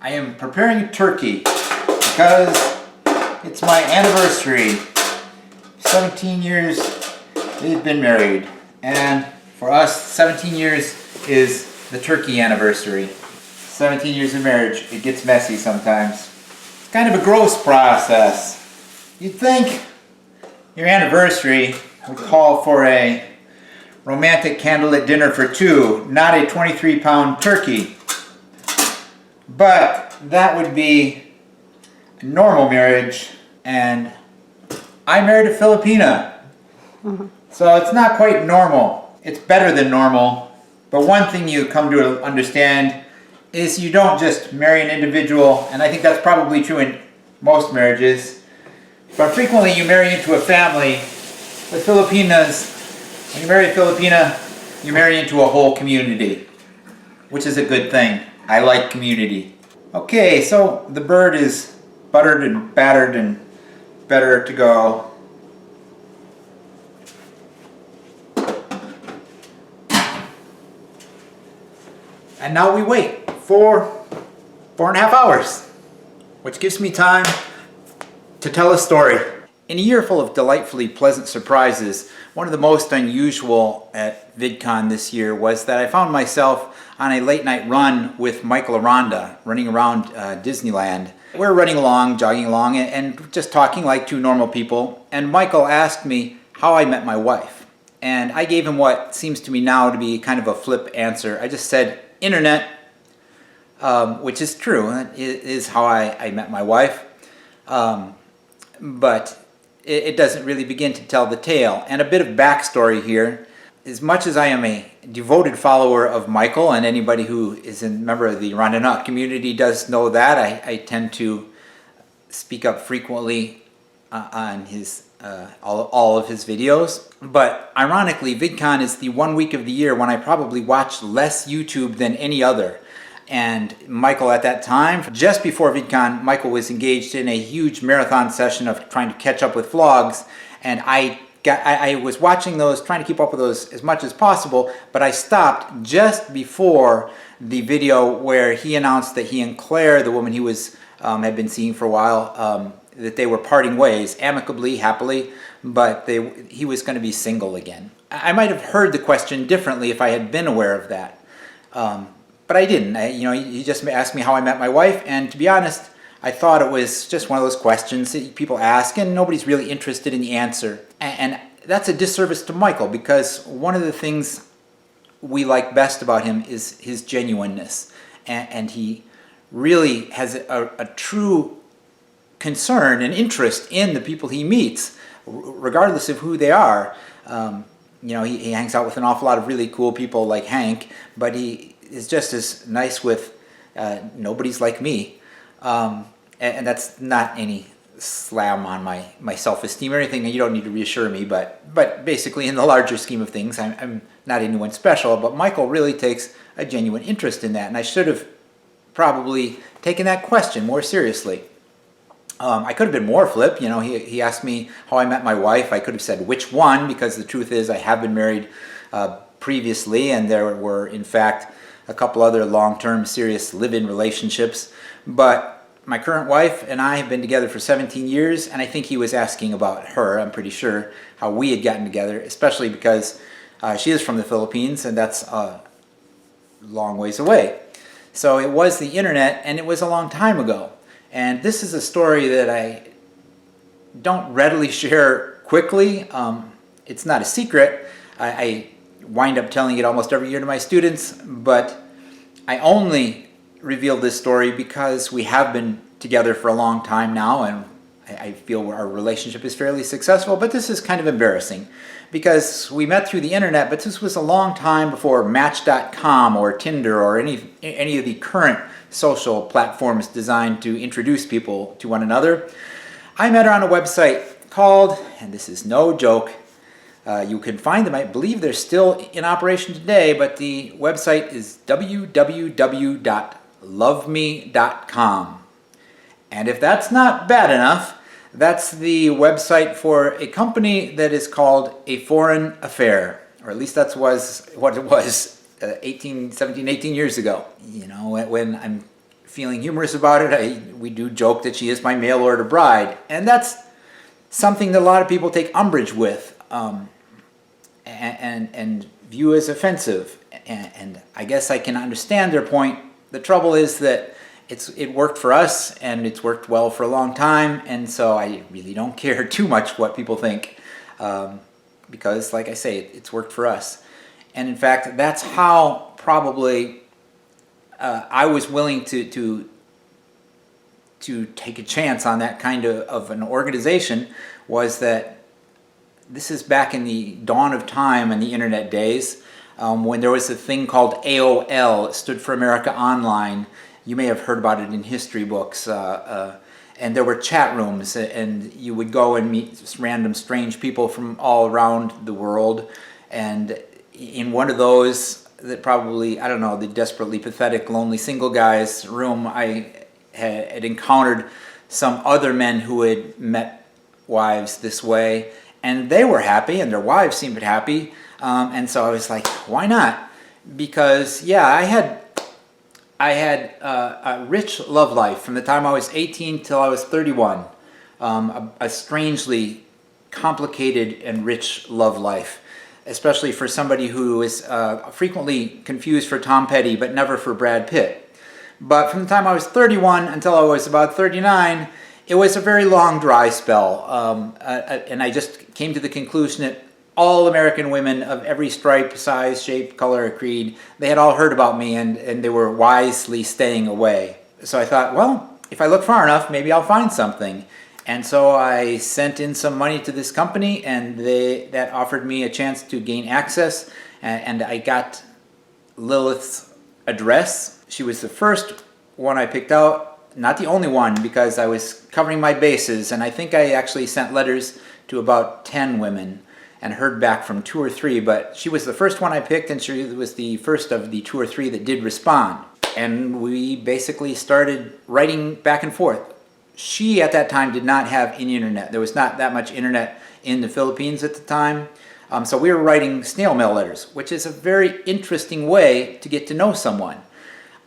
I am preparing a turkey because it's my anniversary. 17 years we've been married, and for us 17 years is the turkey anniversary. 17 years of marriage, it gets messy sometimes. It's kind of a gross process. You'd think your anniversary would call for a romantic candlelit dinner for two, not a 23-pound turkey. But that would be a normal marriage, and I married a Filipina. So it's not quite normal. It's better than normal. But one thing you come to understand is you don't just marry an individual, and I think that's probably true in most marriages, but frequently you marry into a family. With Filipinas, when you marry a Filipina, you marry into a whole community, which is a good thing. I like community. Okay, so the bird is buttered and battered and better to go. And now we wait for 4.5 hours, which gives me time to tell a story. In a year full of delightfully pleasant surprises, one of the most unusual at VidCon this year was that I found myself on a late night run with Michael Aranda, running around Disneyland. We're running along, jogging along, and just talking like two normal people, and Michael asked me how I met my wife. And I gave him what seems to me now to be kind of a flip answer. I just said, internet, which is true. It is how I met my wife. But it doesn't really begin to tell the tale. And a bit of backstory here. As much as I am a devoted follower of Michael, and anybody who is a member of the Aranda community does know that, I tend to speak up frequently on his all of his videos. But ironically, VidCon is the 1 week of the year when I probably watch less YouTube than any other. And Michael at that time, just before VidCon, Michael was engaged in a huge marathon session of trying to catch up with vlogs, and I was watching those, trying to keep up with those as much as possible, but I stopped just before the video where he announced that he and Claire, the woman he was had been seeing for a while, that they were parting ways, amicably, happily, but he was going to be single again. I might have heard the question differently if I had been aware of that. But I didn't. He just asked me how I met my wife, and to be honest, I thought it was just one of those questions that people ask, and nobody's really interested in the answer. And that's a disservice to Michael, because one of the things we like best about him is his genuineness. And he really has a true concern and interest in the people he meets, regardless of who they are. He hangs out with an awful lot of really cool people like Hank, but he is just as nice with nobodies like me. And that's not any slam on my self-esteem or anything. You don't need to reassure me, but basically in the larger scheme of things, I'm not anyone special, but Michael really takes a genuine interest in that, and I should have probably taken that question more seriously. I could have been more flip. He asked me how I met my wife. I could have said which one, because the truth is I have been married previously, and there were in fact a couple other long-term serious live-in relationships. But my current wife and I have been together for 17 years, and I think he was asking about her, I'm pretty sure, how we had gotten together, especially because she is from the Philippines, and that's a long ways away. So it was the internet, and it was a long time ago. And this is a story that I don't readily share quickly. It's not a secret. I wind up telling it almost every year to my students, but I only reveal this story because we have been together for a long time now, and I feel our relationship is fairly successful. But this is kind of embarrassing because we met through the internet, but this was a long time before Match.com or Tinder or any of the current social platforms designed to introduce people to one another. I met her on a website called, and this is no joke, you can find them, I believe they're still in operation today, but the website is www.loveme.com. And if that's not bad enough, that's the website for a company that is called A Foreign Affair, or at least that's what it was 18 years ago. When I'm feeling humorous about it, we do joke that she is my mail order bride. And that's something that a lot of people take umbrage with and view as offensive. And I guess I can understand their point. The trouble is that it worked for us, and it's worked well for a long time, and so I really don't care too much what people think, because, like I say, it's worked for us. And in fact, that's how probably I was willing to take a chance on that kind of an organization, was that this is back in the dawn of time in the internet days, when there was a thing called AOL. It stood for America Online. You may have heard about it in history books. And there were chat rooms, and you would go and meet random strange people from all around the world. And in one of those, that probably, I don't know, the desperately pathetic, lonely single guy's room, I had encountered some other men who had met wives this way, and they were happy, and their wives seemed happy. And so I was like, why not? Because, yeah, I had a rich love life from the time I was 18 till I was 31. A strangely complicated and rich love life, especially for somebody who is frequently confused for Tom Petty but never for Brad Pitt. But from the time I was 31 until I was about 39, it was a very long dry spell. And I just came to the conclusion that all American women of every stripe, size, shape, color, creed, they had all heard about me, and they were wisely staying away. So I thought, well, if I look far enough, maybe I'll find something. And so I sent in some money to this company, and that offered me a chance to gain access. And I got Lilith's address. She was the first one I picked out, not the only one, because I was covering my bases. And I think I actually sent letters to about 10 women and heard back from 2 or 3, but she was the first one I picked, and she was the first of the 2 or 3 that did respond. And we basically started writing back and forth. She, at that time, did not have any internet. There was not that much internet in the Philippines at the time. So we were writing snail mail letters, which is a very interesting way to get to know someone.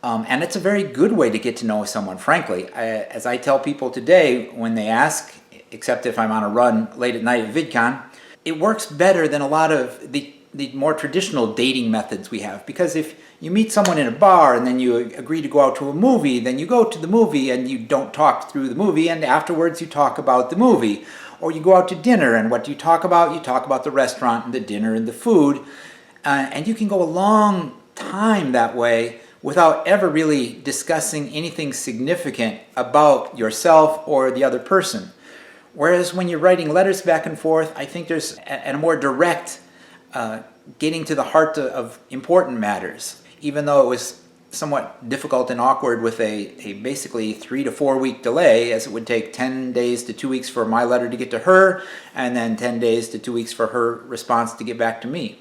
And it's a very good way to get to know someone, frankly. As I tell people today when they ask, except if I'm on a run late at night at VidCon, it works better than a lot of the more traditional dating methods we have. Because if you meet someone in a bar and then you agree to go out to a movie, then you go to the movie and you don't talk through the movie, and afterwards you talk about the movie. Or you go out to dinner, and what do you talk about? You talk about the restaurant and the dinner and the food. And you can go a long time that way without ever really discussing anything significant about yourself or the other person. Whereas when you're writing letters back and forth, I think there's a more direct getting to the heart of important matters, even though it was somewhat difficult and awkward with a basically 3 to 4 week delay, as it would take 10 days to 2 weeks for my letter to get to her, and then 10 days to 2 weeks for her response to get back to me.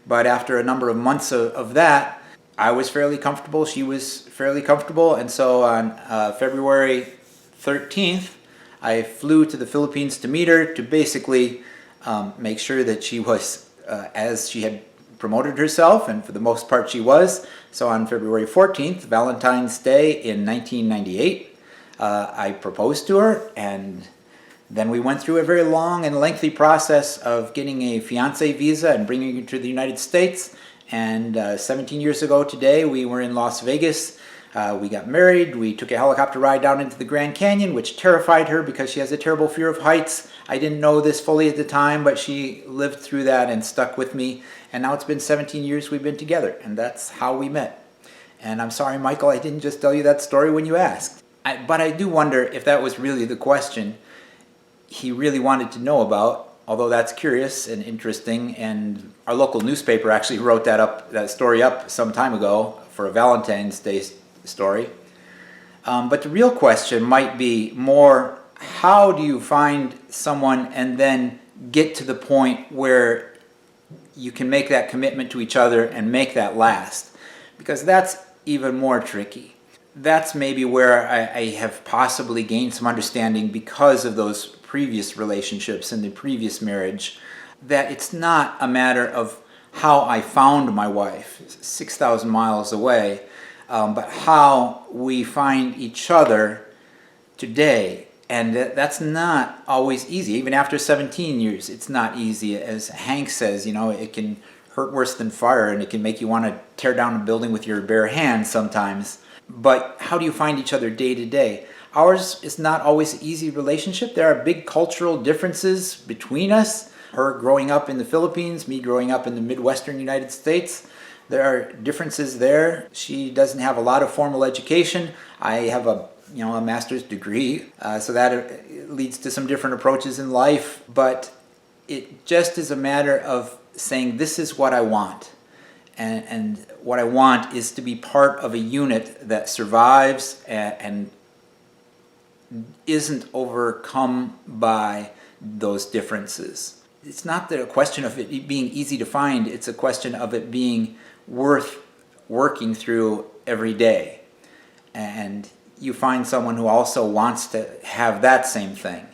But after a number of months of that, I was fairly comfortable, she was fairly comfortable, and so on February 13th, I flew to the Philippines to meet her, to basically make sure that she was as she had promoted herself, and for the most part she was. So on February 14th, Valentine's Day in 1998, I proposed to her, and then we went through a very long and lengthy process of getting a fiancé visa and bringing her to the United States. And 17 years ago today, we were in Las Vegas. We got married. We took a helicopter ride down into the Grand Canyon, which terrified her because she has a terrible fear of heights. I didn't know this fully at the time, but she lived through that and stuck with me. And now it's been 17 years we've been together, and that's how we met. And I'm sorry, Michael, I didn't just tell you that story when you asked. But I do wonder if that was really the question he really wanted to know about, although that's curious and interesting. And our local newspaper actually wrote that story up some time ago for a Valentine's Day story. But the real question might be more, how do you find someone and then get to the point where you can make that commitment to each other and make that last? Because that's even more tricky. That's maybe where I have possibly gained some understanding because of those previous relationships and the previous marriage, that it's not a matter of how I found my wife 6,000 miles away. but how we find each other today. And that's not always easy. Even after 17 years, it's not easy. As Hank says, it can hurt worse than fire, and it can make you want to tear down a building with your bare hands sometimes. But how do you find each other day to day? Ours is not always an easy relationship. There are big cultural differences between us. Her growing up in the Philippines, me growing up in the Midwestern United States. There are differences there. She doesn't have a lot of formal education. I have a master's degree, so that leads to some different approaches in life. But it just is a matter of saying, this is what I want. And what I want is to be part of a unit that survives and isn't overcome by those differences. It's not a question of it being easy to find, it's a question of it being worth working through every day. And you find someone who also wants to have that same thing.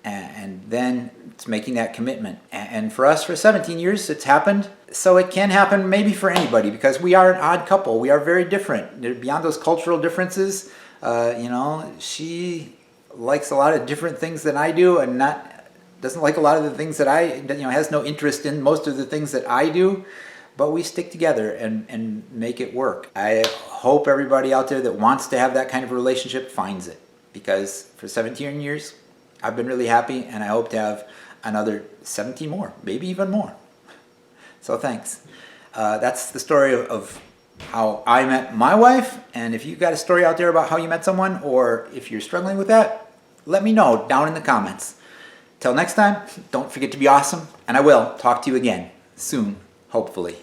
And then it's making that commitment. And for us, for 17 years, it's happened. So it can happen maybe for anybody, because we are an odd couple. We are very different. Beyond those cultural differences, she likes a lot of different things than I do, and doesn't like a lot of the things that has no interest in most of the things that I do. But we stick together and make it work. I hope everybody out there that wants to have that kind of relationship finds it, because for 17 years, I've been really happy, and I hope to have another 17 more, maybe even more. So thanks. That's the story of how I met my wife, and if you've got a story out there about how you met someone, or if you're struggling with that, let me know down in the comments. Till next time, don't forget to be awesome, and I will talk to you again soon, hopefully.